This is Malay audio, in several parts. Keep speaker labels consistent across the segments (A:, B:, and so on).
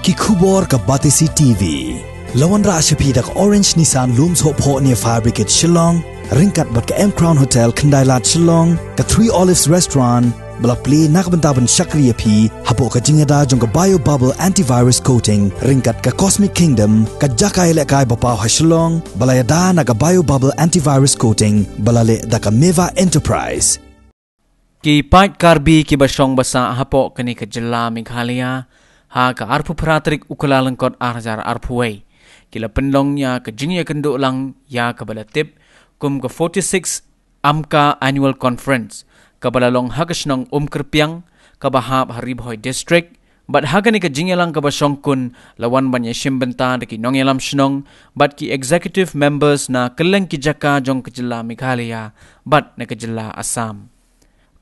A: ki khubor ka Batisi TV. Lawan ra ashapi dak Orange Nissan Looms Hope Ho near Fire Brigade Shillong, ringkat bat ka M Crown Hotel Kendailat Shillong, ka Three Olives Restaurant, bala play nakbentaban Shakriya P, hapo ka jingada jong ka Bio Bubble Antivirus Coating, ringkat ka Cosmic Kingdom, ka Jakai Lekai Bapaw ha Shillong, bala yada na ka Bio Bubble Antivirus Coating, bala le da ka Meva Enterprise.
B: Ki Pat Karbi ki basong basa hapo kani ka jela Meghalaya, ha ka arpu pratrik ukulalangkot arjar arpuway. Kila pendong ya ke jingya kenduk lang ya ke balatip kum ke 46 AMKA Annual Conference ke balalong hagasnong kerpiang ke bahab Haribhoy District bat hagani ke jingya lang ke basong kun lawan banya shimbenta deki nong yalam shnong bat ki executive members na keleng ki jaka jong ke jela Meghalaya bat na ke jela Assam.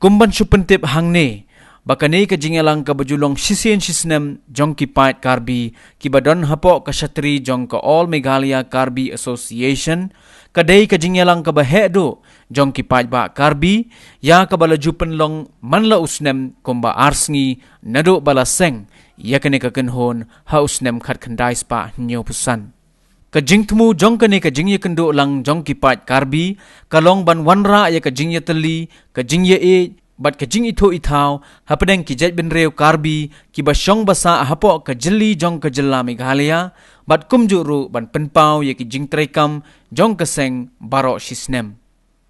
B: Kumban supentip hangne bakani ka jingalang ka bajulong sisien sisnem jong ki Pat Karbi ki badon hapo ka shatri jong ka All Meghalaya Karbi Association kadai ka jingalang ka bahedo jong ki Pat ba Karbi ya ka balaju penlong manla usnem kumba arsngi nado balaseng ya kane ka kenhon ha usnem khat khandai spa nyo pusan ka jingtmu jong kane ka jingye kendo lang jong ki Pat Karbi kalong ban wanra ya ka jingye teli ka jingye e bat ka jing Ithuh Ithaw hapadeng ki jet bin reu Karbi ki basyong basa hapo ka jeli jong ka jela Meghalaya bat kumjuru ban penpau ye ki jing trekam jong ka seng baro sisnem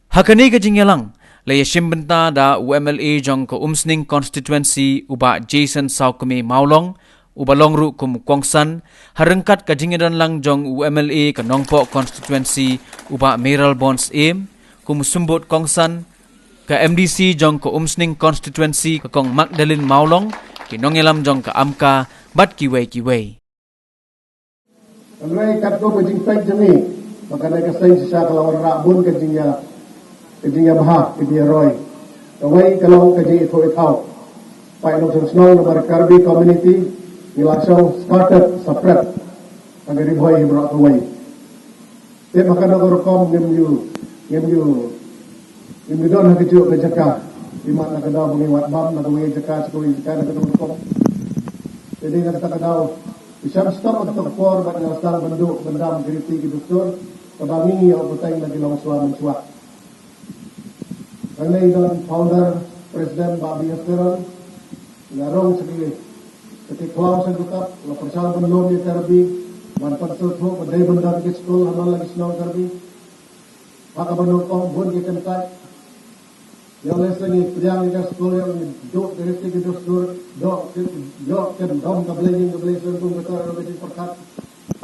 B: hakani ka jing yalang le yashim benta da UMLA jong ka umsning constituency uba Jason Saukme Maulong ubalong ru kum kongsan harengkat ka jingedan lang jong UMLA ka nongpo constituency uba Meral Bonds Aim kum sumbut kongsan ka MDC jong ka umsning constituency ka kong Magdalene Maulong kinongelam jong ka AMKA bat kiway.
C: Anway kat ko kajing pek jami maka na kasay siya kalawan rabon kajingya bahak kajingya roy kaway kalawang kajing Ithuh Ithaw pa inong sunod na Karbi community nilasong started sa prep ang Haribhoy hibra kaway maka na korkom ngem Yung doon nakikita ka jaka, lima na kadaw mangiwat bam, nagawin jaka, sikurin jaka, nagkatong jadi nagkata kadaw, isang stop at tagpor, ba't nalasal banduk, bandam, Riti, Dustur, kabangi o putay na gilong suwa. Ang na doon, founder, president, Babi Yasteron, narong sa kiklaw sa dukap, laparsal bandon ni Karbi, manpagsot ho, paday bandam ki school, hamal lagi snow Karbi, makabandok ko, buwan kikantay, yang lesson ni pejang di sekolah yang dok dari segi Dustur dok kan dom kabelin pun betul lebih perkat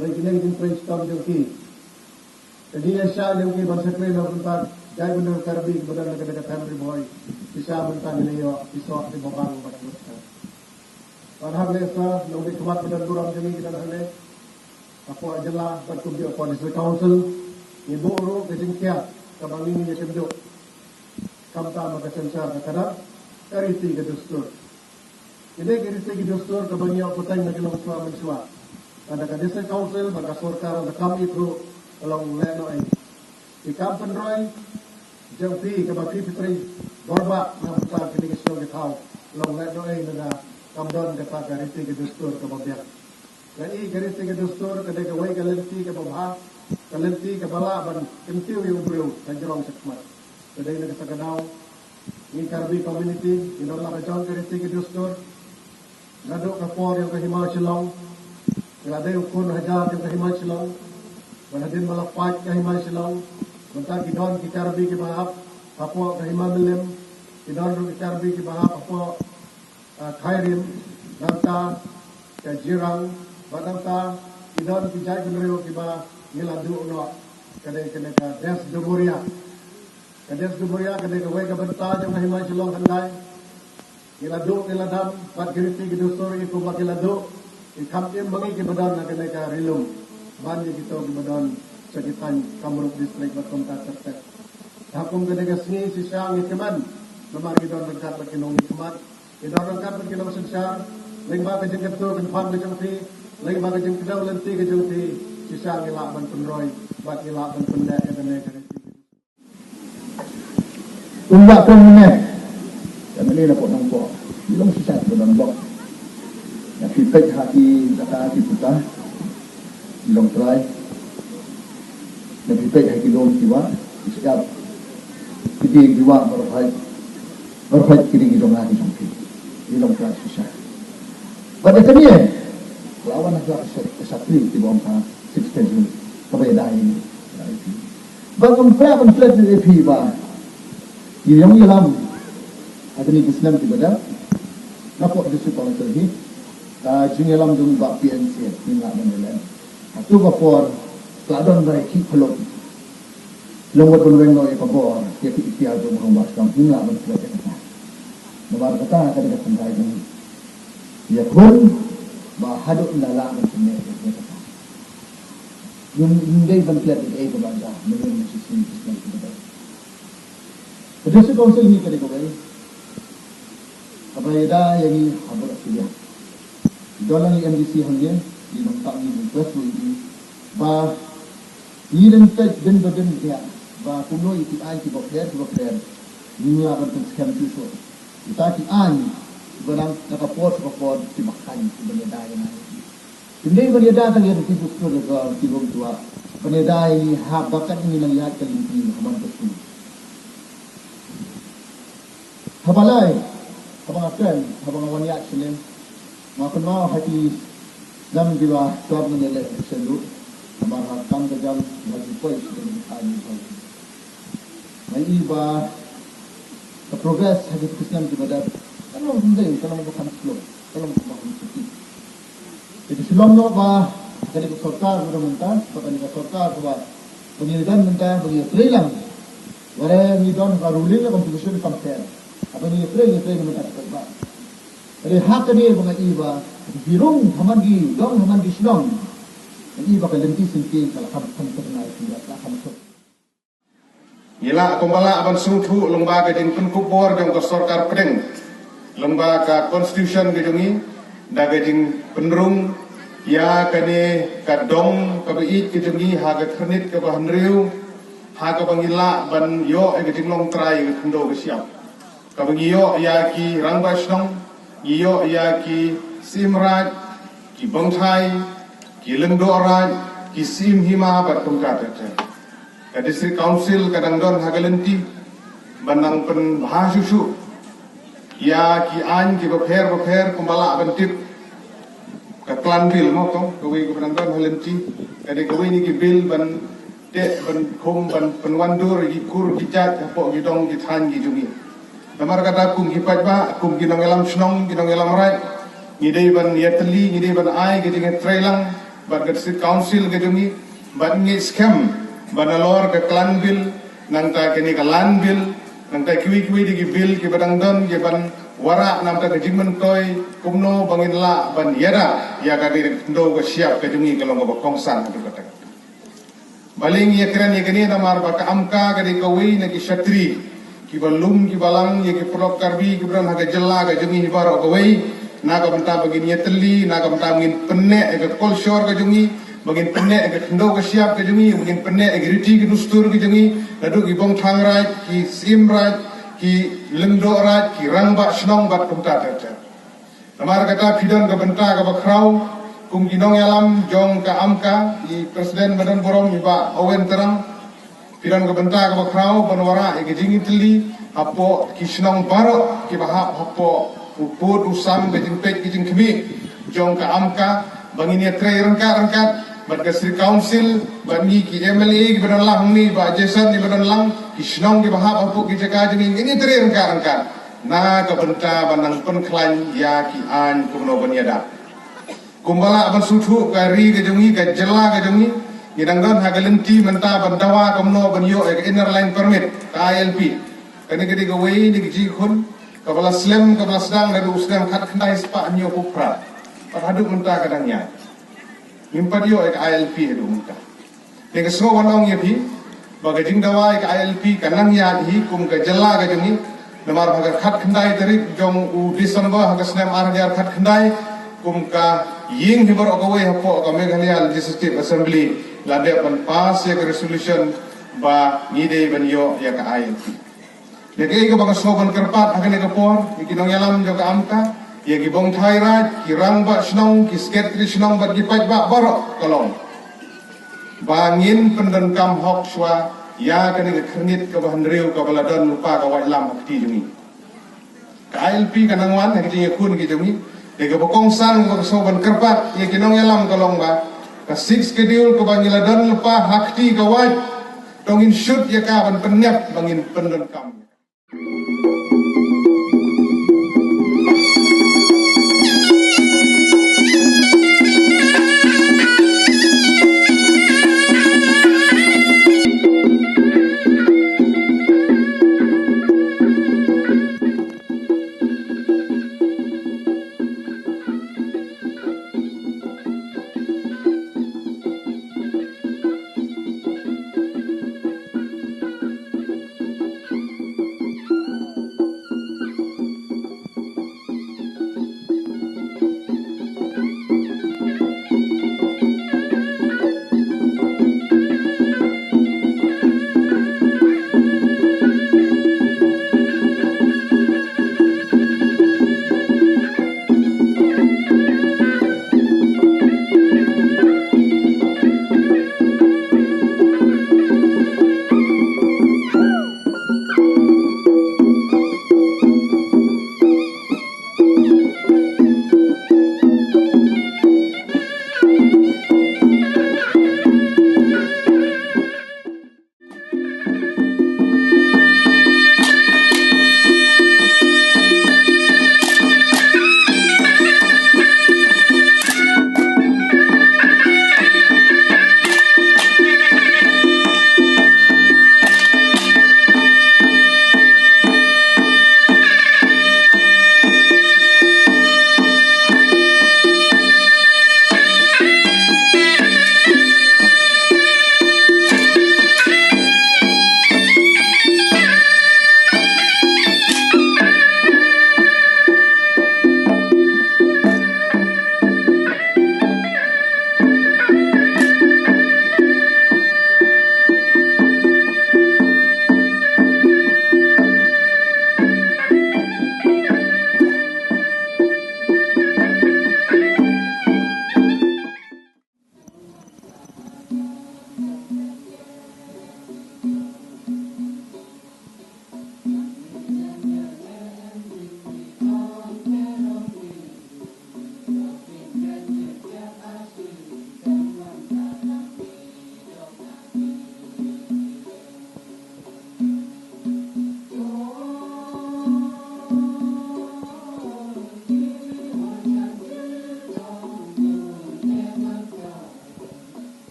C: lagi kini kita brainstorm jengki jadi asal jengki bangsa keren tentang jai benar Karbi kemudian dekat Haribhoy bisa bentang ini yo bisa di babang betul alhamdulillah lebih kuat benar durang jemi kita hale apa ajalah berkumpul apa di council ibu ru kejengkiat kabangi ni kenduk kamta makasensar kadang Riti ke Dustur. Jadi Riti ke Dustur kebanyakan putang na kilong suwa mensua. Ada ka District Council baka Sorkar na kam Ithuh along leno ay. Ikam penroy jengpi ke baki fitri gorba na putar kini kisyo gitaw along leno ay na kamdon kata ka Riti ke Dustur ke babyak. Jadi Riti ke Dustur kada ka way kalenti ke babha kalenti ke bala ban kentiu yung bro kanjrong sakmat. Kadai na kasagadaw ni Karbi community inola ka John Riti ke Dustur nado ka por yung kahimaw silong graday yung kun hajar yung kahimaw silong wala din malapad kahimaw silong bantang kidon ki Karbi ki bahap apo kahimaw milim kidon ro ki Karbi ki bahap apo khairim nanta ka jirang badanta kidon ki jai gunreo ki ba niladu no kadai kene ka des duburia Kades Duburia kadai kawai ka benta jong kahimay silong handay. Ilado iladam pat Riti ke Dustur iku bakilado ikamtim bangi ki badan na kadai ka rilum. Bandi kito ki badan sa kitan Kamruk district batong tatertek. Hakum kadai ka singi si siyang itiman namar kidon nagkat bakinong itiman. Kidon nagkat bakinong sensyar ling ba kajeng kapto kanfam kajeng ti ling ba kajeng kadaw lanti kajeng ti si siyang ilaban penroy bat ilaban pendek kadai ka Umba ko minit. Kami nila po ng po. Ilong sisat po ng bok. feedback hati data hati putar long try na feedback hati long kiwa siap kiti kiwa berfait kiri gidong lagi sampai di long try susah pada kami lawan nak kesatri di bawah 6 pension kepada ini bangun flat di EP ba yang dalam ada ni Islam di badan napok di situ kalau terhi jingelam dung ba PNC ni nak menelai tu ba for ladon bai ki pelot longwat bonweng no ipabor ke ikhtiar dung rombas kam ni nak menelai kata nomor kata kada sampai ni ya pun ba haduk ndala menelai kata yung hindi bantiat ay kumanda meron si Islam di badan Dustur Council ni kali ko apa ada yang ini habis sudah. Dalam MDC hanya di tempat ini request ini, bah ini rentet dan dia, bah kuno itu anti bokher, ini lah bentuk scam itu. Kita an barang nakaport di makan benda yang ini. Hindi benda yang ada di Dustur juga di tua. Benda ini bahkan ini yang lihat kali ini kaman Dustur. Habalai abang wanita sini, makan mau hati dalam jiwa suap menjelek senduk, abang hakam kejam lagi poin sudah dikali lagi. Mai iba progress hati Islam di badan, kalau mungkin kalau bukan slow, kalau bukan sedikit. Jadi sebelum tu bah, jadi Sorkar sudah mentah, bahkan juga Sorkar bahwa penyelidikan mentah bagi trilang, walaupun ni don ruling la constitution compare. Apa ni training mentak terba. Jadi hak ni bunga iba birung hamandi dong hamandi silong. Iba kalenti singking kalau kam terkenal tidak kam sok.
D: Yela kumbala aban sungthu lembaga din penkubor jong ke Sorkar pedeng. Lembaga constitution gedungi daga din penrung ya kane kadong kabiit gedungi haga ternit ke bahan riu haga bangila ban yo geding long try kendo ke siap. Kabangiyo ya ki rangbashnong, iyo ya ki simraj, ki bangthai, ki lengdoraj, ki simhima bertungkat aja. Ka district council kadang don hagalenti, banang pen bahasusu, ya ki an ki bapher kumbala bentip, ka klan bil motong, kawai kadang don halenti, kade kawai ni ki bil ban te ban khum ban penwandur ki kur ki cat apok ki dong ki than ki jungi. Namar kata kum hipat ba kum ginong elam snong ginong elam rai ngidei ban yatli ngidei ban ai geding trailang ban district council gedungi ban ngi scam ban alor ke klan bil nang ta kini ka lan bil nang ta kiwi di bil ki badang don ge ban wara nam ta jingmen toy kumno bangin la ban yada ya ka dir ndo ke siap gedungi kalau ngo kongsan tu kata baling ye kran ye gini namar ba ka amka gadi kawi na ki shatri ki balum ki balang ye ki prok Karbi ki bran haga jella ga jungi hibaro ko wei na ka banta bagin yetli na ka banta ngin penne ga kolshor ga jungi bagin penne ga ndo ga siap ga jungi bagin penne ga Riti ki Dustur ga jungi ladu ki bong thang raj ki sim raj ki lengdo raj ki rangba snong bat kumta ta namar kata pidon ga banta ga bakrau kum ginong yalam jong ka amka i presiden badan borom iba awen terang Piran ke bentar ke bakrau penwara ke jingi teli apo kisnong baro ke bahap apo uput usam ke jingpet ke jingkemi jong ke amka bangini tre rangkat bad ke District Council bangi ki MLA ke badan lang ni ba Jason di badan lang kisnong ke bahap apo ke jaga jingi ini tre rangkat na ke bentar banang penklan ya ki an kumno banyada kumbala aban suthu kari ke jungi ke jela ke jungi Nidangdan hagalenti menta bandawa kamno banyo inner line permit ILP. Kani kedi gawai ni giji kun kapala slam kapala sedang lalu sedang kat kendai sepak nyo pupra. Padahadu menta kadangnya. Mimpa dio ILP itu menta. Dengan semua wanong yapi bagai jingdawa ILP kanang ya hi kum ke jela ke jungi namar haga kat kendai dari jong u Desember haga sedang arjar kat kendai kum ka ying hibar ogawai hapo ka Meghalaya Legislative Assembly lade pan pass ya resolution ba ngide ban yo ya ka ILP. Deke ko bang slogan kerpat akan ke por ikinong yalam jo ka amka ya gibong thairat kirang ba snong kisket krishnong bat gipat ba barok kolong bangin pendenkam hok swa ya kani kernit ke bahan riu ke baladon lupa ke wat lam akti jungi KLP kanangwan hati yakun ki jungi de bokong san ko soban kerpat ya kinong yalam kolong ba ka 6 schedule ke bangiladon lupa hakti ke wat tongin shoot ya ka ban penyap bangin pendenkam